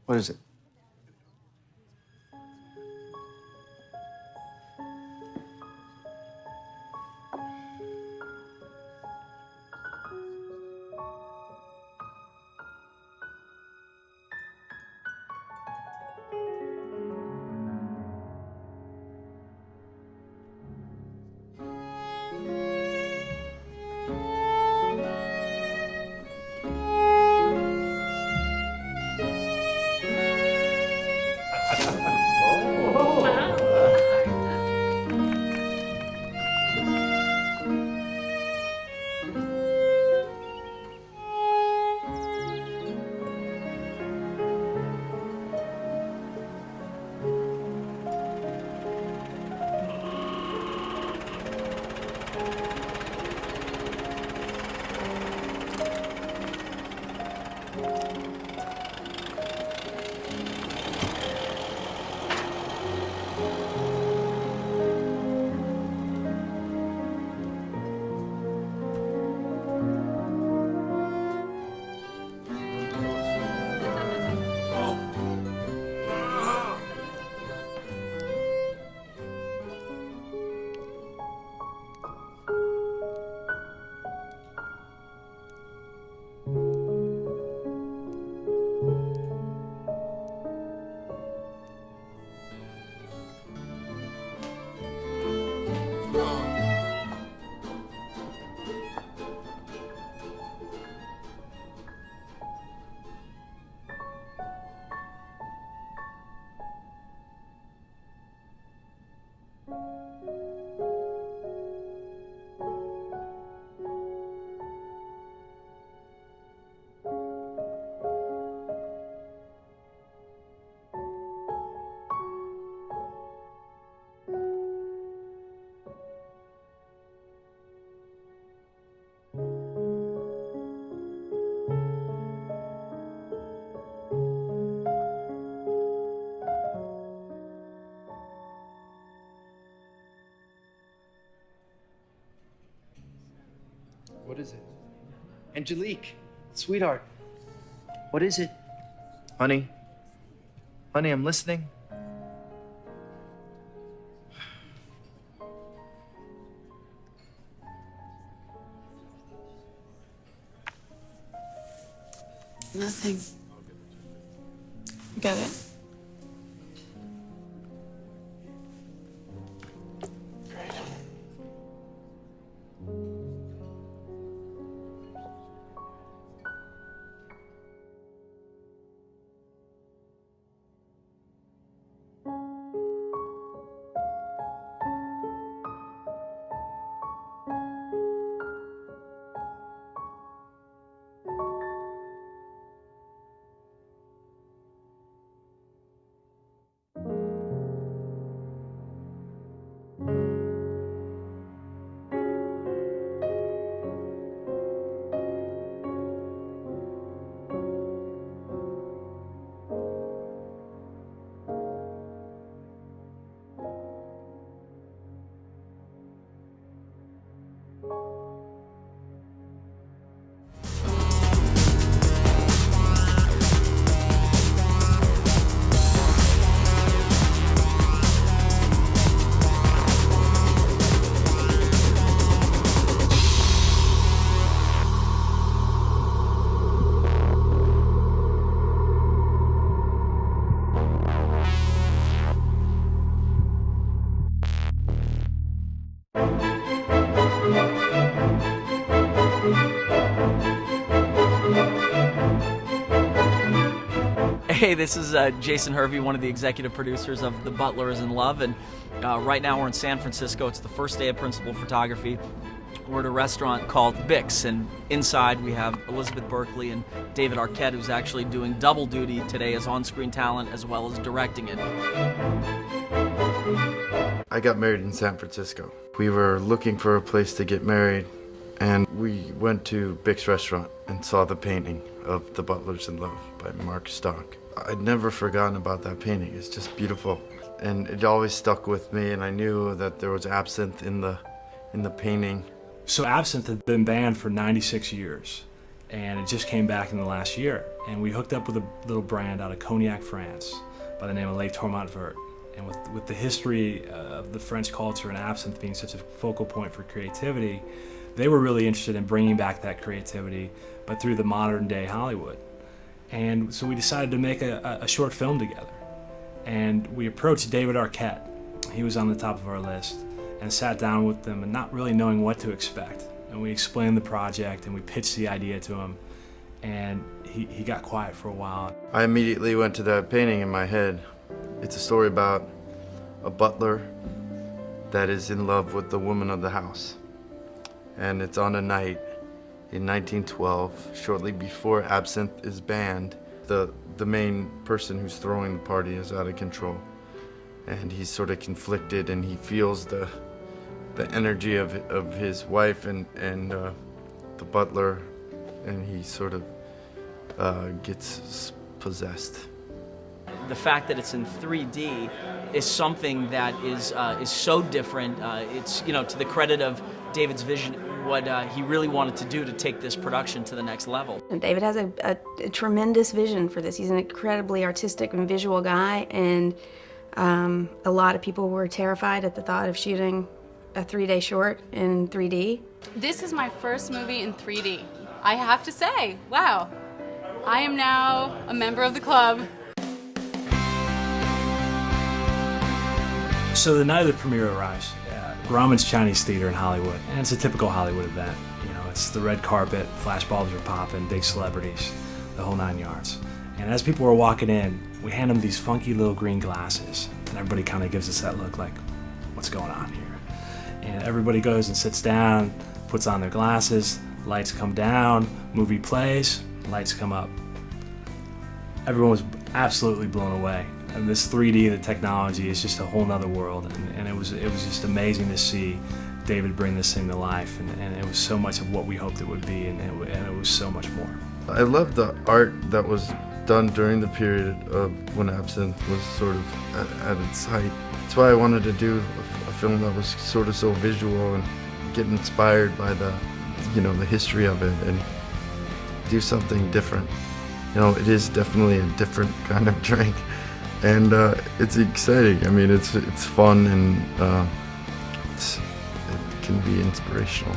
What is it? What is it? Angelique, sweetheart. What is it? Honey? Honey, I'm listening. Nothing. You got it? Hey, this is Jason Hervey, one of the executive producers of The Butlers in Love, and right now we're in San Francisco. It's the first day of principal photography. We're at a restaurant called Bix, and inside we have Elizabeth Berkley and David Arquette, who's actually doing double duty today as on-screen talent as well as directing it. I got married in San Francisco. We were looking for a place to get married, and we went to Bix restaurant and saw the painting of The Butlers in Love by Mark Stock. I'd never forgotten about that painting. It's just beautiful, and it always stuck with me, and I knew that there was absinthe in the painting. So absinthe had been banned for 96 years, and it just came back in the last year. And we hooked up with a little brand out of Cognac, France, by the name of Les Tourmont Vert. And with the history of the French culture and absinthe being such a focal point for creativity, they were really interested in bringing back that creativity, but through the modern day Hollywood. And so we decided to make a short film together. And we approached David Arquette. He was on the top of our list, and sat down with them and not really knowing what to expect. And we explained the project and we pitched the idea to him, and he got quiet for a while. I immediately went to that painting in my head. It's a story about a butler that is in love with the woman of the house. And it's on a night in 1912, shortly before absinthe is banned. The main person who's throwing the party is out of control. And he's sort of conflicted, and he feels the energy of his wife and the butler, and he sort of gets possessed. The fact that it's in 3D is something that is so different. It's, you know, to the credit of David's vision, what he really wanted to do to take this production to the next level. And David has a tremendous vision for this. He's an incredibly artistic and visual guy, and a lot of people were terrified at the thought of shooting a 3-day short in 3D. This is my first movie in 3D. I have to say, wow, I am now a member of the club. So the night of the premiere arrives, Grauman's Chinese Theater in Hollywood, and it's a typical Hollywood event. You know, it's the red carpet, flash bulbs are popping, big celebrities, the whole 9 yards. And as people are walking in, we hand them these funky little green glasses, and everybody kind of gives us that look like, what's going on here? And everybody goes and sits down, puts on their glasses, lights come down, movie plays, lights come up. Everyone was absolutely blown away. And this 3D, the technology, is just a whole nother world, and it was just amazing to see David bring this thing to life, and it was so much of what we hoped it would be, and it was so much more. I love the art that was done during the period of when absinthe was sort of at its height. That's why I wanted to do a film that was sort of so visual and get inspired by the history of it and do something different. You know, it is definitely a different kind of drink, and it's exciting. I mean, it's fun, and it can be inspirational.